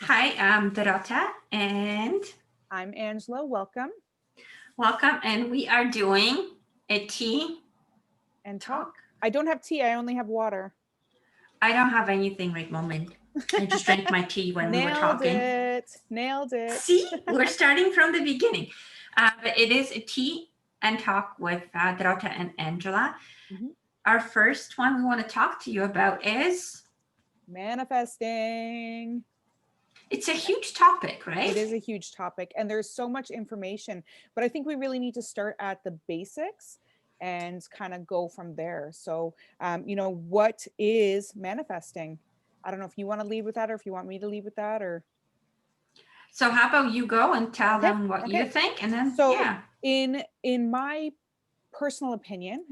Hi, I'm Dorota and I'm Angela. Welcome welcome. And we are doing a tea and talk. talk. I don't have tea. I only have water. I don't have anything right moment. I just drank my tea when we were Nailed talking. it. Nailed it. See, we're starting from the beginning. But it is a tea and talk with Dorota and Angela. Mhm. Our first one we want to talk to you about is Manifesting. it's a huge topic, It right? is a huge topic and there's so much information, but I think we really need to start at the basics and kind of go from there. So, what is manifesting? I don't know if you want to lead with that or if you want me to lead with that or. So how about you go and tell Okay. them what you Okay. think, and then So, yeah. in my personal opinion,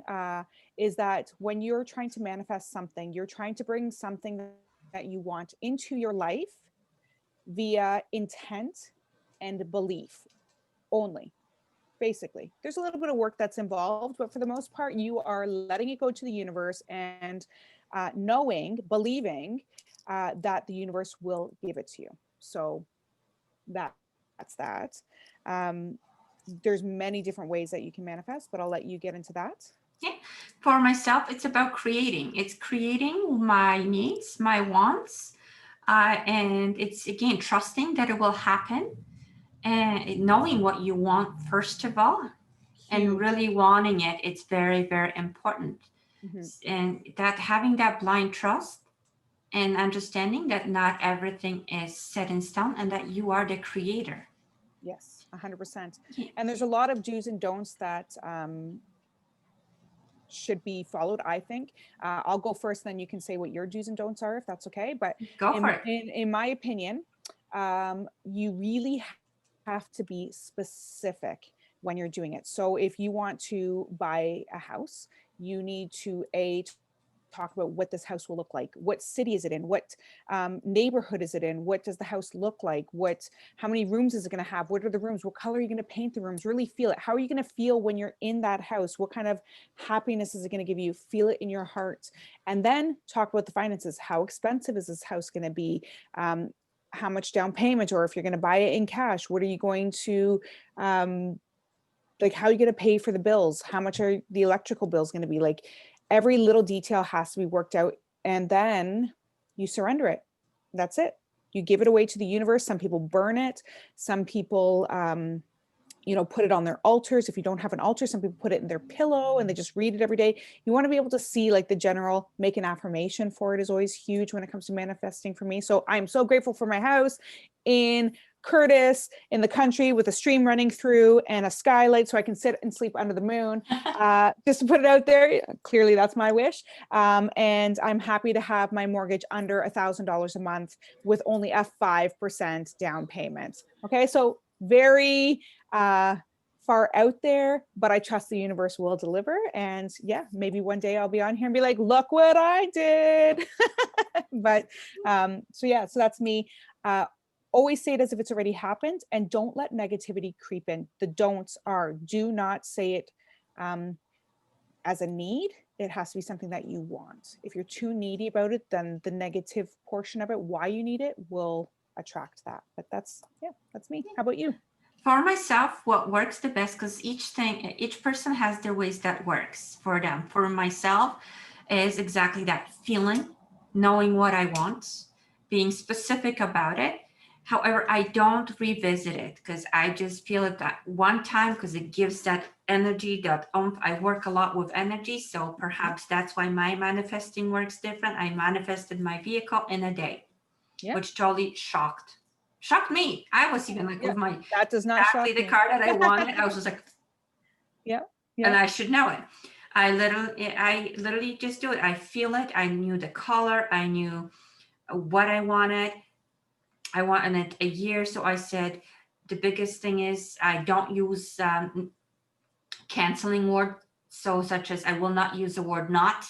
is that when you're trying to manifest something, you're trying to bring something that you want into your life via intent and belief only. Basically, there's a little bit of work that's involved, but for the most part, you are letting it go to the universe and knowing, believing that the universe will give it to you. So that's that. There's many different ways that you can manifest, but I'll let you get into that. Yeah. For myself, it's about creating. It's creating my needs, my wants, and it's again trusting that it will happen and knowing what you want first of all and Huge. really wanting it. It's very, very important. Mhm. And that having that blind trust and understanding that not everything is set in stone and that you are the creator. Yes, 100%. Yeah. And there's a lot of do's and don'ts that should be followed, I think. I'll go first, then you can say what your do's and don'ts are, if that's okay. But Go for it. in my opinion, you really have to be specific when you're doing it. So if you want to buy a house, you need to talk about what this house will look like. What city is it in? What neighborhood is it in? What does the house look like? How many rooms is it going to have? What are the rooms? What color are you going to paint the rooms? Really feel it. How are you going to feel when you're in that house? What kind of happiness is it going to give you? Feel it in your heart. And then talk about the finances. How expensive is this house going to be? How much down payment, or if you're going to buy it in cash, what are you going to like, how are you going to pay for the bills? How much are the electrical bills going to be? Like, every little detail has to be worked out, and then you surrender it. That's it. You give it away to the universe. Some people burn it. Some people put it on their altars. If you don't have an altar, some people put it in their pillow and they just read it every day. You want to be able to see, like, the general, make an affirmation for it is always huge when it comes to manifesting for me. So I'm so grateful for my house in Curtis, in the country, with a stream running through and a skylight so I can sit and sleep under the moon. Just to put it out there, clearly that's my wish. And I'm happy to have my mortgage under $1,000 a month with only a 5% down payment. Okay, so very far out there, but I trust the universe will deliver. And yeah, maybe one day I'll be on here and be like, look what I did. But so that's me. Always say it as if it's already happened, and don't let negativity creep in. The don'ts are, do not say it as a need. It has to be something that you want. If you're too needy about it, then the negative portion of it, why you need it, will attract that. But that's me. How about you? For myself, what works the best, because each person has their ways that works for them. For myself, is exactly that feeling, knowing what I want, being specific about it. However, I don't revisit it because I just feel it that one time because it gives that energy, that oomph. I work a lot with energy, so Mhm. perhaps that's why my manifesting works different. I manifested my vehicle in a day, Yeah. which totally shocked me. I was even like Yeah. with my That does not exactly shock the me. car that I wanted. I was just like, Yeah. and Yeah. I should know it. I literally just do it. I feel it. I knew the color. I knew what I wanted. I wanted a year, so I said the biggest thing is I don't use canceling word. So such as I will not use the word not.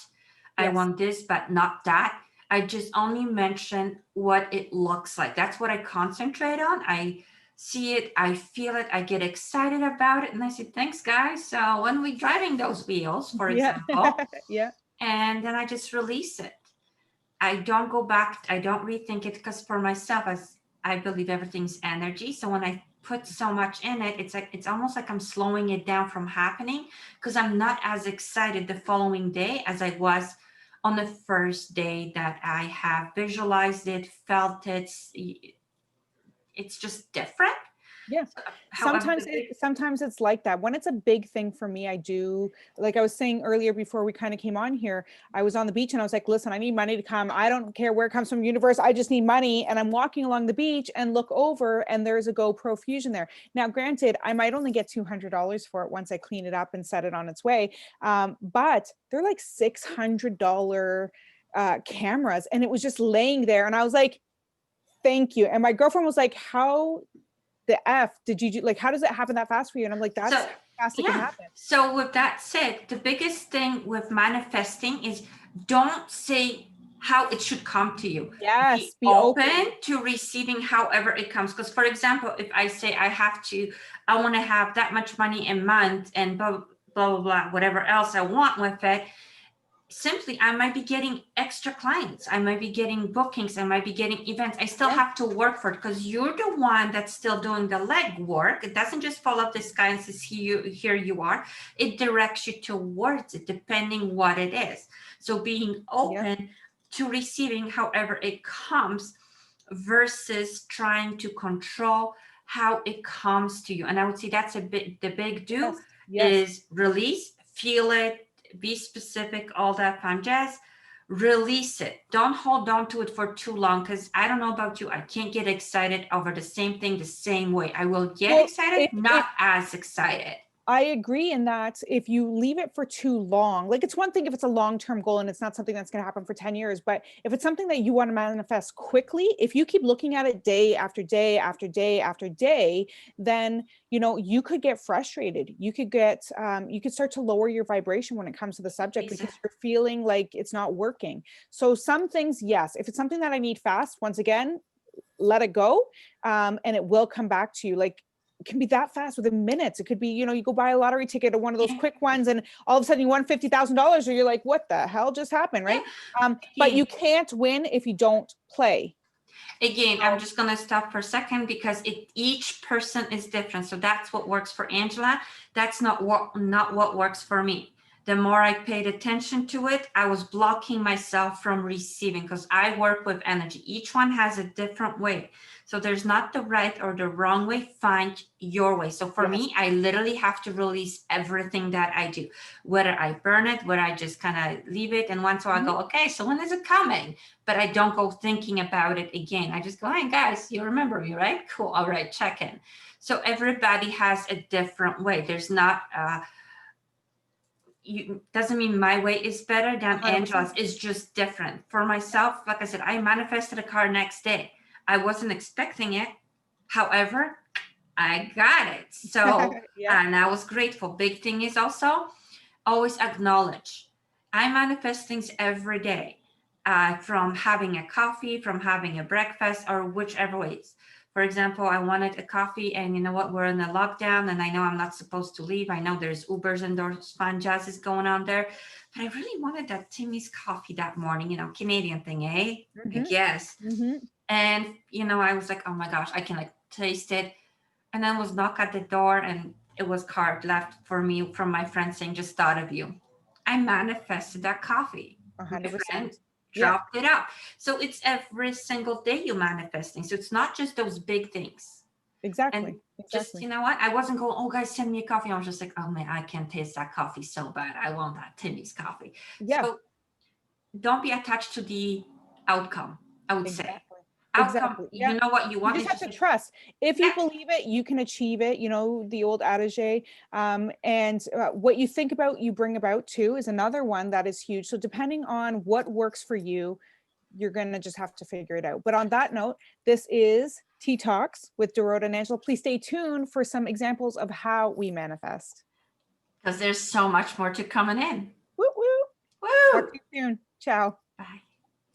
I Yes. want this, but not that. I just only mention what it looks like. That's what I concentrate on. I see it, I feel it, I get excited about it, and I say, thanks, guys. So when we're driving those wheels, for Yeah. example, Yeah. and then I just release it. I don't go back, I don't rethink it because for myself, as I believe everything's energy. So when I put so much in it, it's almost like I'm slowing it down from happening because I'm not as excited the following day as I was on the first day that I have visualized it, felt it. It's just different. Yeah. However, the big Sometimes it's like that. When it's a big thing for me, I do, like I was saying earlier before we kind of came on here, I was on the beach and I was like, listen, I need money to come. I don't care where it comes from, universe. I just need money. And I'm walking along the beach and look over and there's a GoPro Fusion there. Now, granted, I might only get $200 for it once I clean it up and set it on its way. But they're like $600 cameras, and it was just laying there. And I was like, thank you. And my girlfriend was like, how the F did you do? Like, how does it happen that fast for you? And I'm like, that's so how fast it can yeah. happen. So with that said, the biggest thing with manifesting is don't say how it should come to you. Yes, be Open open. to receiving however it comes. Because for example, if I say I want to have that much money a month and blah, blah, blah, blah, whatever else I want with it, simply I might be getting extra clients, I might be getting bookings, I might be getting events. I still have to work for it because you're the one that's still doing the leg work. It doesn't just fall off the sky and says here you are. It directs you towards it depending what it is. So being open to receiving however it comes versus trying to control how it comes to you. And I would say that's the big do is release, feel it, be specific, all that fun jazz. Release it. Don't hold on to it for too long because I don't know about you. I can't get excited over the same thing the same way. I will get excited, not as excited. I agree in that if you leave it for too long, like it's one thing if it's a long-term goal and it's not something that's going to happen for 10 years, but if it's something that you want to manifest quickly, if you keep looking at it day after day after day after day, then, you know, you could get frustrated. You could get, you could start to lower your vibration when it comes to the subject because you're feeling like it's not working. So some things, yes, if it's something that I need fast, once again, let it go. And it will come back to you. Like, it can be that fast within minutes. It could be, you know, you go buy a lottery ticket or one of those quick ones and all of a sudden you won $50,000 or you're like, what the hell just happened, right? But you can't win if you don't play. Again, I'm just going to stop for a second because each person is different. So that's what works for Angela. That's not what works for me. The more I paid attention to it, I was blocking myself from receiving because I work with energy. Each one has a different way. So there's not the right or the wrong way. Find your way. So for me, I literally have to release everything that I do, whether I burn it, whether I just kind of leave it. And once in a while I go, okay, so when is it coming? But I don't go thinking about it again. I just go, hey guys, you remember me, right? Cool. All right, check in. So everybody has a different way. There's not, doesn't mean my way is better than 100%. Angela's. Is just different. For myself, like I said, I manifested a car next day. I wasn't expecting it. However, I got it. So, and I was grateful. Big thing is also always acknowledge. I manifest things every day, from having a coffee, from having a breakfast, or whichever ways. For example, I wanted a coffee and you know what, we're in a lockdown and I know I'm not supposed to leave. I know there's Ubers and those fun jazzes going on there, but I really wanted that Timmy's coffee that morning, you know, Canadian thing, eh? I guess. And, you know, I was like, oh my gosh, I can like taste it. And then was knock at the door and it was card left for me from my friend saying, just thought of you. I manifested that coffee. 100%. Dropped it out. So it's every single day you manifesting. So it's not just those big things. Exactly. And just, you know what? I wasn't going, oh guys, send me a coffee. I was just like, oh man, I can't taste that coffee so bad. I want that Timmy's coffee. So don't be attached to the outcome, I would say. Outcome, you know what you want. You just have to trust. If you believe it, you can achieve it. You know, the old adage. And what you think about, you bring about too, is another one that is huge. So depending on what works for you, you're going to just have to figure it out. But on that note, this is Tea Talks with Dorota and Angela. Please stay tuned for some examples of how we manifest. Because there's so much more to coming in. Woo woo. Woo. Talk to you soon. Ciao.